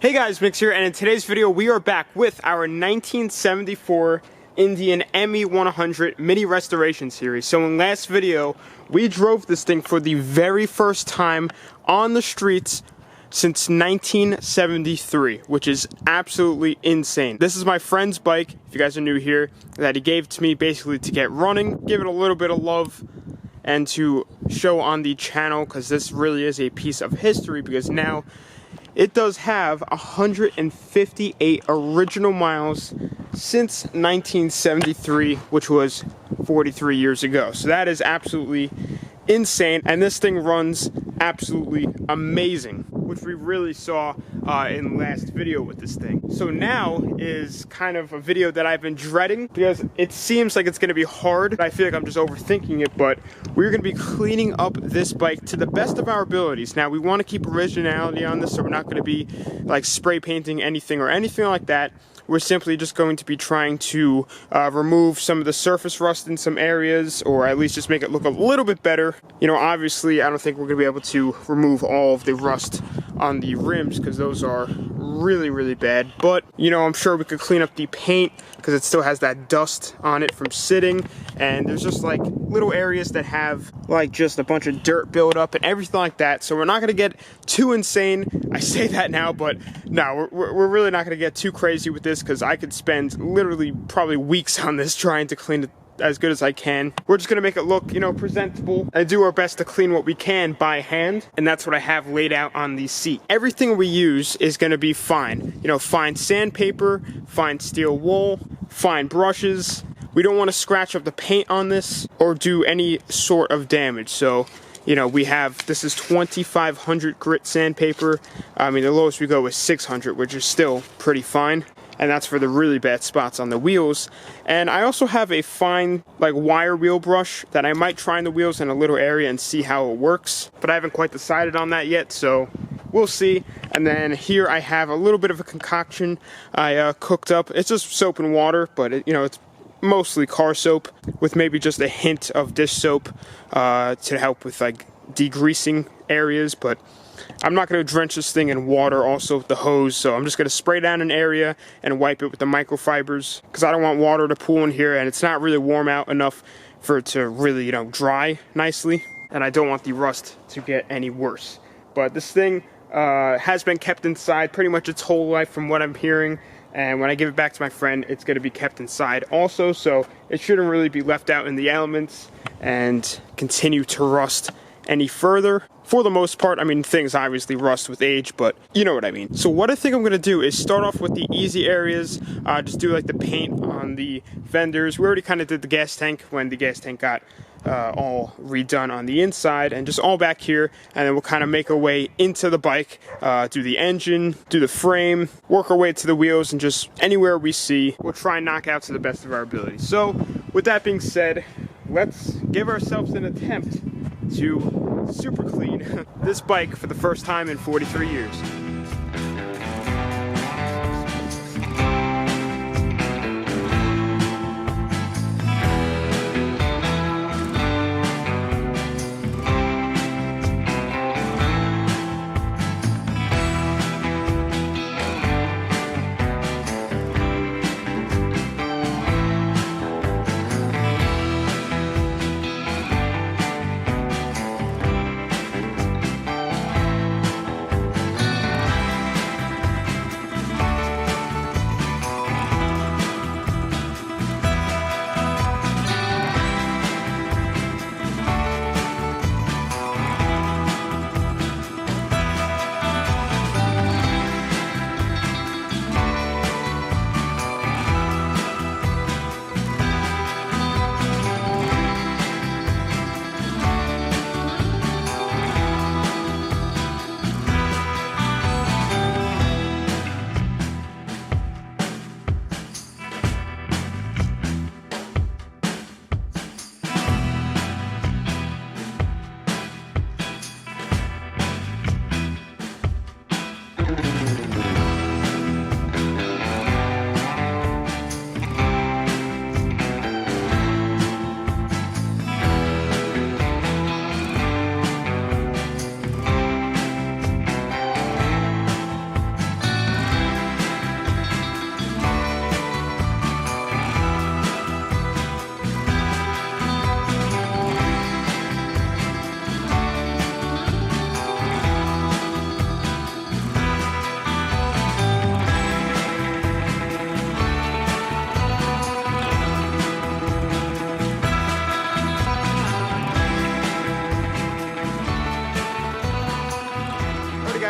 Hey guys, Mix here, and in today's video we are back with our 1974 Indian ME100 mini restoration series. So in last video, we drove this thing for the very first time on the streets since 1973, which is absolutely insane. This is my friend's bike, if you guys are new here, that he gave to me basically to get running, give it a little bit of love, and to show on the channel, because this really is a piece of history, because now it does have 158 original miles since 1973, which was 43 years ago. So that is absolutely insane, and this thing runs absolutely amazing, which we really saw in last video with this thing. So now is kind of a video that I've been dreading because it seems like it's going to be hard. I feel like I'm just overthinking it, but we're going to be cleaning up this bike to the best of our abilities. Now we want to keep originality on this, so we're not going to be like spray painting anything or anything like that. We're simply just going to be trying to remove some of the surface rust in some areas, or at least just make it look a little bit better. You know, obviously I don't think we're going to be able to remove all of the rust on the rims because those are really bad, but you know, I'm sure we could clean up the paint because it still has that dust on it from sitting, and there's just like little areas that have like just a bunch of dirt buildup and everything like that. So we're not going to get too insane. I say that now, but no, we're really not going to get too crazy with this because I could spend literally probably weeks on this trying to clean it as good as I can. We're just gonna make it look, you know, presentable and do our best to clean what we can by hand, and that's what I have laid out on the seat. Everything we use is gonna be fine. You know, fine sandpaper, fine steel wool, fine brushes. We don't want to scratch up the paint on this or do any sort of damage. So, you know, we have, this is 2500 grit sandpaper. I mean, the lowest we go is 600, which is still pretty fine. And that's for the really bad spots on the wheels. And I also have a fine like wire wheel brush that I might try in the wheels in a little area and see how it works, but I haven't quite decided on that yet, so we'll see. And then here I have a little bit of a concoction I cooked up. It's just soap and water, but you know, it's mostly car soap with maybe just a hint of dish soap to help with like degreasing areas. But I'm not going to drench this thing in water also with the hose, so I'm just going to spray down an area and wipe it with the microfibers because I don't want water to pool in here, and it's not really warm out enough for it to really, you know, dry nicely, and I don't want the rust to get any worse. But this thing has been kept inside pretty much its whole life from what I'm hearing, and when I give it back to my friend, it's going to be kept inside also, so it shouldn't really be left out in the elements and continue to rust any further. For the most part, I mean, things obviously rust with age, but you know what I mean. So what I think I'm going to do is start off with the easy areas, just do like the paint on the fenders. We already kind of did the gas tank when the gas tank got all redone on the inside, and just all back here, and then we'll kind of make our way into the bike, do the engine, do the frame, work our way to the wheels, and just anywhere we see, we'll try and knock out to the best of our ability. So with that being said, let's give ourselves an attempt to super clean this bike for the first time in 43 years.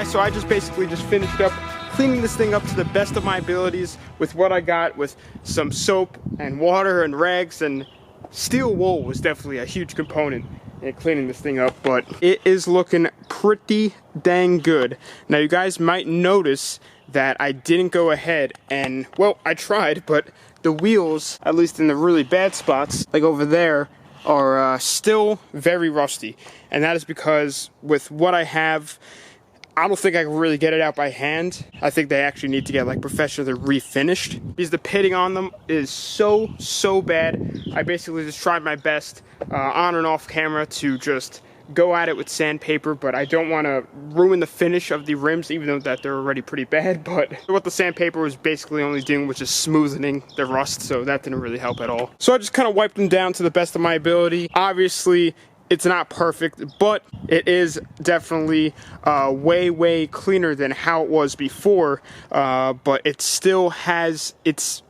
guys, so I just basically just finished up cleaning this thing up to the best of my abilities with what I got, with some soap and water and rags, and steel wool was definitely a huge component in cleaning this thing up, but it is looking pretty dang good. Now you guys might notice that I didn't go ahead and, well, I tried, but the wheels, at least in the really bad spots, like over there, are still very rusty. And that is because with what I have, I don't think I can really get it out by hand. I think they actually need to get like professionally refinished, because the pitting on them is so bad. I basically just tried my best on and off camera to just go at it with sandpaper, but I don't want to ruin the finish of the rims, even though that they're already pretty bad. But what the sandpaper was basically only doing was just smoothing the rust, so that didn't really help at all. So I just kind of wiped them down to the best of my ability. Obviously, it's not perfect, but it is definitely way cleaner than how it was before, but it still has its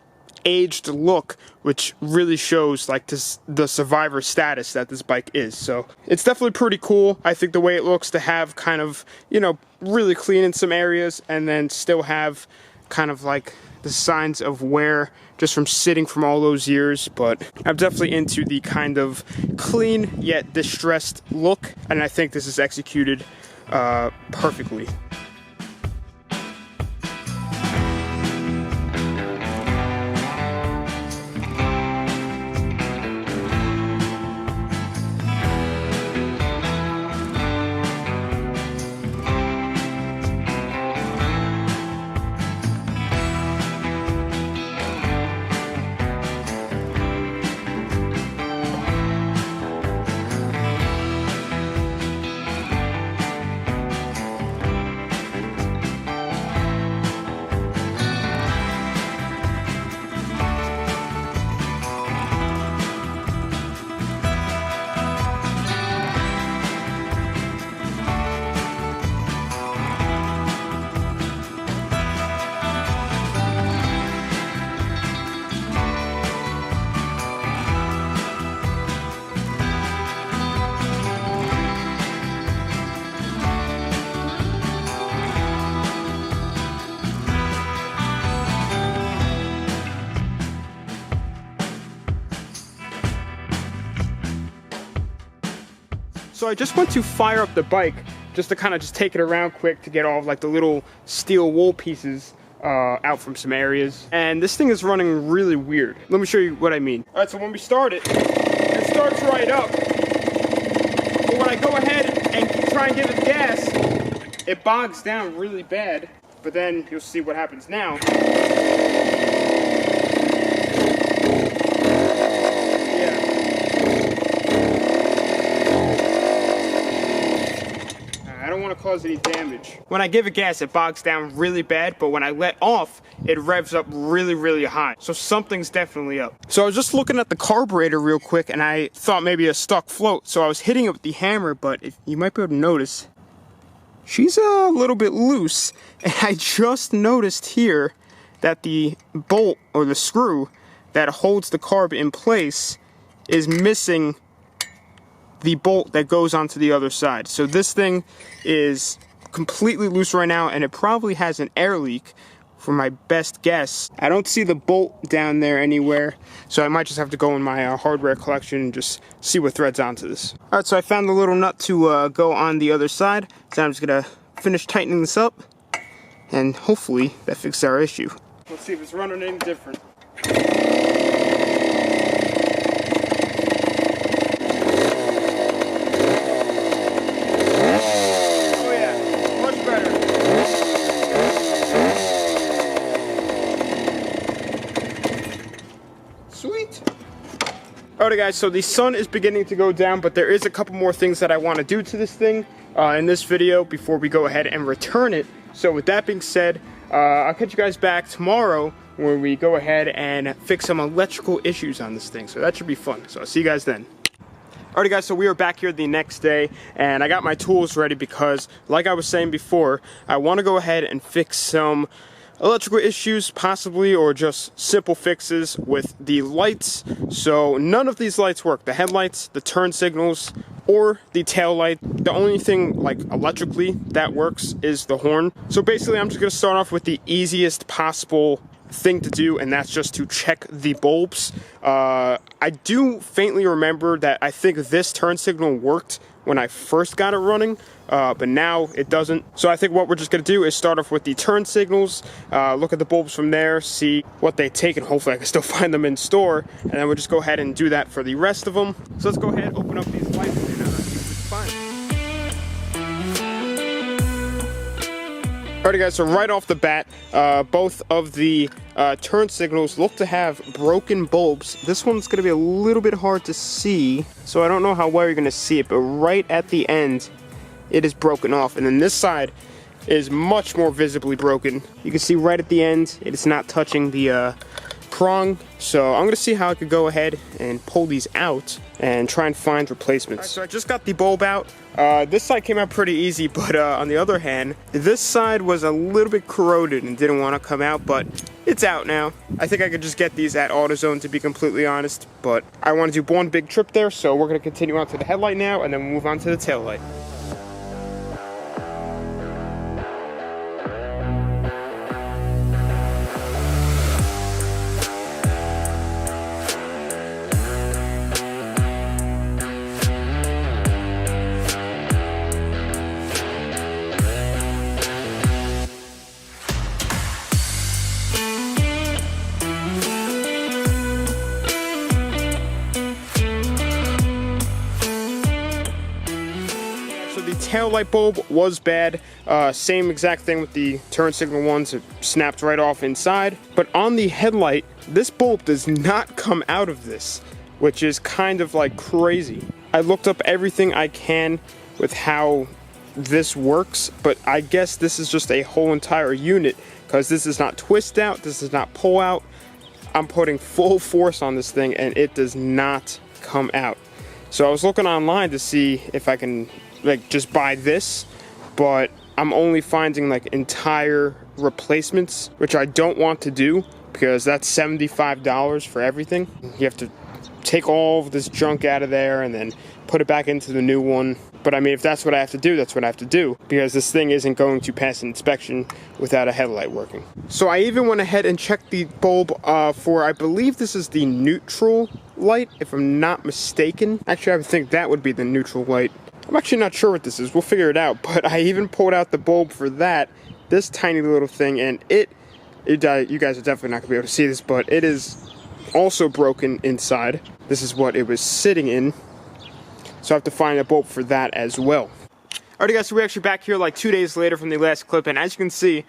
aged look, which really shows like the survivor status that this bike is. So it's definitely pretty cool. I think the way it looks, to have kind of, you know, really clean in some areas and then still have kind of like the signs of wear just from sitting from all those years. But I'm definitely into the kind of clean yet distressed look, and I think this is executed perfectly. So I just went to fire up the bike just to kind of just take it around quick to get all of like the little steel wool pieces out from some areas. And this thing is running really weird. Let me show you what I mean. All right, so when we start it, it starts right up. But when I go ahead and try and give it gas, it bogs down really bad. But then you'll see what happens now. Cause any damage. When I give it gas, it bogs down really bad, but when I let off, it revs up really high. So something's definitely up. So I was just looking at the carburetor real quick, and I thought maybe a stuck float, so I was hitting it with the hammer, but you might be able to notice, she's a little bit loose. And I just noticed here that the bolt, or the screw, that holds the carb in place is missing the bolt that goes onto the other side. So this thing is completely loose right now, and it probably has an air leak, for my best guess. I don't see the bolt down there anywhere, so I might just have to go in my hardware collection and just see what threads onto this. Alright, so I found the little nut to go on the other side, so I'm just gonna finish tightening this up, and hopefully that fixes our issue. Let's see if it's running any different. Alright guys, so the sun is beginning to go down, but there is a couple more things that I want to do to this thing in this video before we go ahead and return it. So with that being said, I'll catch you guys back tomorrow when we go ahead and fix some electrical issues on this thing. So that should be fun. So I'll see you guys then. Alright guys, so we are back here the next day, and I got my tools ready because, like I was saying before, I want to go ahead and fix some electrical issues possibly, or just simple fixes with the lights. So none of these lights work, the headlights, the turn signals, or the tail light. The only thing like electrically that works is the horn. So basically I'm just going to start off with the easiest possible thing to do, and that's just to check the bulbs. I do faintly remember that I think this turn signal worked when I first got it running, but now it doesn't. So I think what we're just going to do is start off with the turn signals, look at the bulbs from there, see what they take, and hopefully I can still find them in store, and then we'll just go ahead and do that for the rest of them. So let's go ahead, open up these lights, and see what we can find. Alrighty guys, so right off the bat, both of the turn signals look to have broken bulbs. This one's going to be a little bit hard to see, so I don't know how well you're going to see it, but right at the end, it is broken off. And then this side is much more visibly broken. You can see right at the end, it is not touching the prong. So I'm going to see how I could go ahead and pull these out and try and find replacements. Right, so I just got the bulb out. This side came out pretty easy, but on the other hand, this side was a little bit corroded and didn't want to come out, but it's out now. I think I could just get these at AutoZone, to be completely honest, but I want to do one big trip there, so we're going to continue on to the headlight now, and then we'll move on to the tail light. Tail light bulb was bad. Same exact thing with the turn signal ones. It snapped right off inside. But on the headlight, this bulb does not come out of this, which is kind of like crazy. I looked up everything I can with how this works, but I guess this is just a whole entire unit, because this does not twist out, this does not pull out. I'm putting full force on this thing and it does not come out. So I was looking online to see if I can like just buy this, but I'm only finding like entire replacements, which I don't want to do, because that's $75 for everything. You have to take all of this junk out of there and then put it back into the new one. But I mean, if that's what I have to do, that's what I have to do, because this thing isn't going to pass an inspection without a headlight working. So I even went ahead and checked the bulb for, I believe this is the neutral light, if I'm not mistaken. Actually, I would think that would be the neutral light. I'm actually not sure what this is. We'll figure it out. But I even pulled out the bulb for that, this tiny little thing, and you guys are definitely not going to be able to see this, but it is also broken inside. This is what it was sitting in. So I have to find a bulb for that as well. Alright guys, so we're actually back here like 2 days later from the last clip, and as you can see,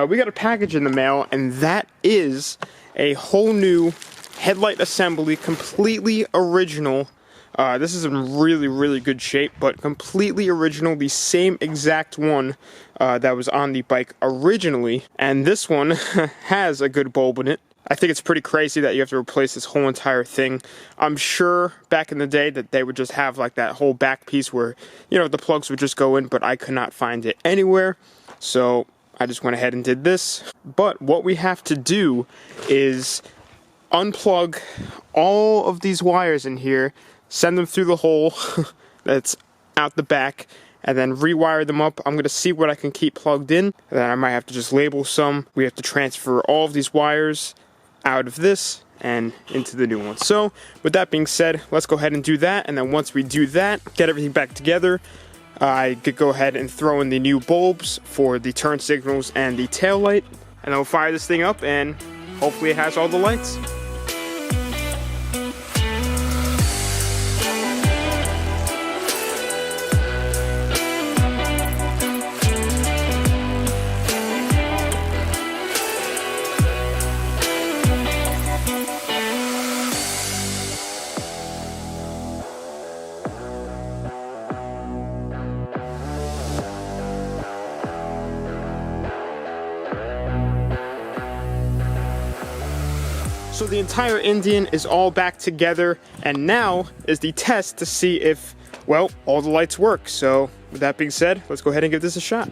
we got a package in the mail, and that is a whole new headlight assembly, completely original. This is in really, really good shape, but completely original, the same exact one that was on the bike originally, and this one has a good bulb in it. I think it's pretty crazy that you have to replace this whole entire thing. I'm sure back in the day that they would just have like that whole back piece where, you know, the plugs would just go in, but I could not find it anywhere, so I just went ahead and did this. But what we have to do is unplug all of these wires in here, send them through the hole that's out the back, and then rewire them up. I'm going to see what I can keep plugged in, and then I might have to just label some. We have to transfer all of these wires out of this and into the new one. So with that being said, let's go ahead and do that, and then once we do that, get everything back together, I could go ahead and throw in the new bulbs for the turn signals and the tail light, and then we'll fire this thing up and hopefully it has all the lights. So the entire Indian is all back together, and now is the test to see if, well, all the lights work. So with that being said, let's go ahead and give this a shot.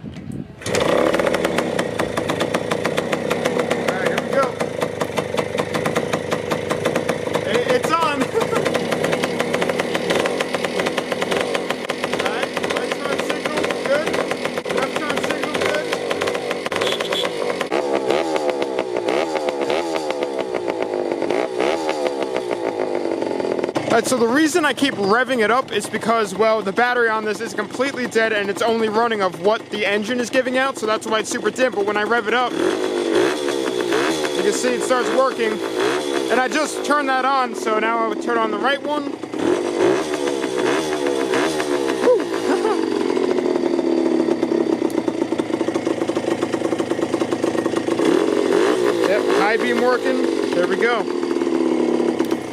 Alright, so the reason I keep revving it up is because, well, the battery on this is completely dead and it's only running of what the engine is giving out, so that's why it's super dim. But when I rev it up, you can see it starts working. And I just turned that on, so now I would turn on the right one. Yep, high beam working. There we go.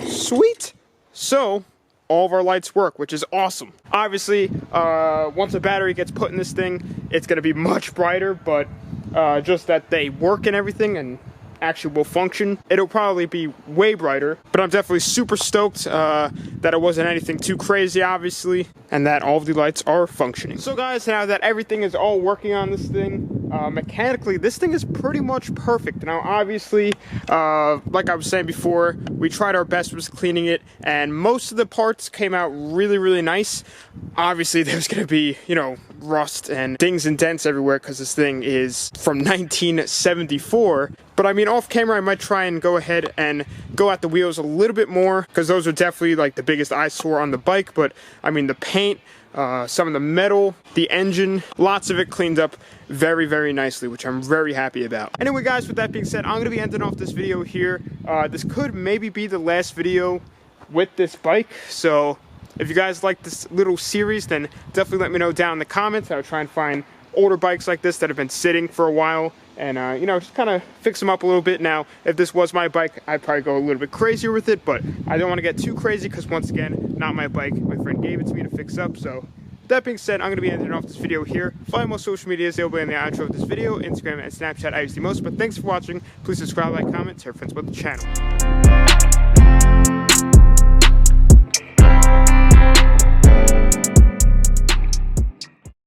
Sweet. So, all of our lights work, which is awesome. Obviously, once a battery gets put in this thing, it's gonna be much brighter, but just that they work and everything and actually will function, it'll probably be way brighter. But I'm definitely super stoked that it wasn't anything too crazy, obviously, and that all of the lights are functioning. So guys, now that everything is all working on this thing, mechanically, this thing is pretty much perfect. Now, obviously, like I was saying before, we tried our best with cleaning it, and most of the parts came out really, really nice. Obviously, there's gonna be, you know, rust and dings and dents everywhere because this thing is from 1974. But I mean, off camera, I might try and go ahead and go at the wheels a little bit more, because those are definitely like the biggest eyesore on the bike. But I mean, the paint, some of the metal, the engine, lots of it cleaned up very, very nicely, which I'm very happy about. Anyway, guys, with that being said, I'm going to be ending off this video here. This could maybe be the last video with this bike, so if you guys like this little series, then definitely let me know down in the comments. I'll try and find older bikes like this that have been sitting for a while, and you know, just kind of fix them up a little bit. Now, if this was my bike, I'd probably go a little bit crazier with it, but I don't want to get too crazy because, once again, not my bike. My friend gave it to me to fix up. So that being said, I'm going to be ending off this video here. Follow me on social medias. They'll be in the outro of this video. Instagram and Snapchat I use the most. But thanks for watching. Please subscribe, like, comment, tell your friends about the channel.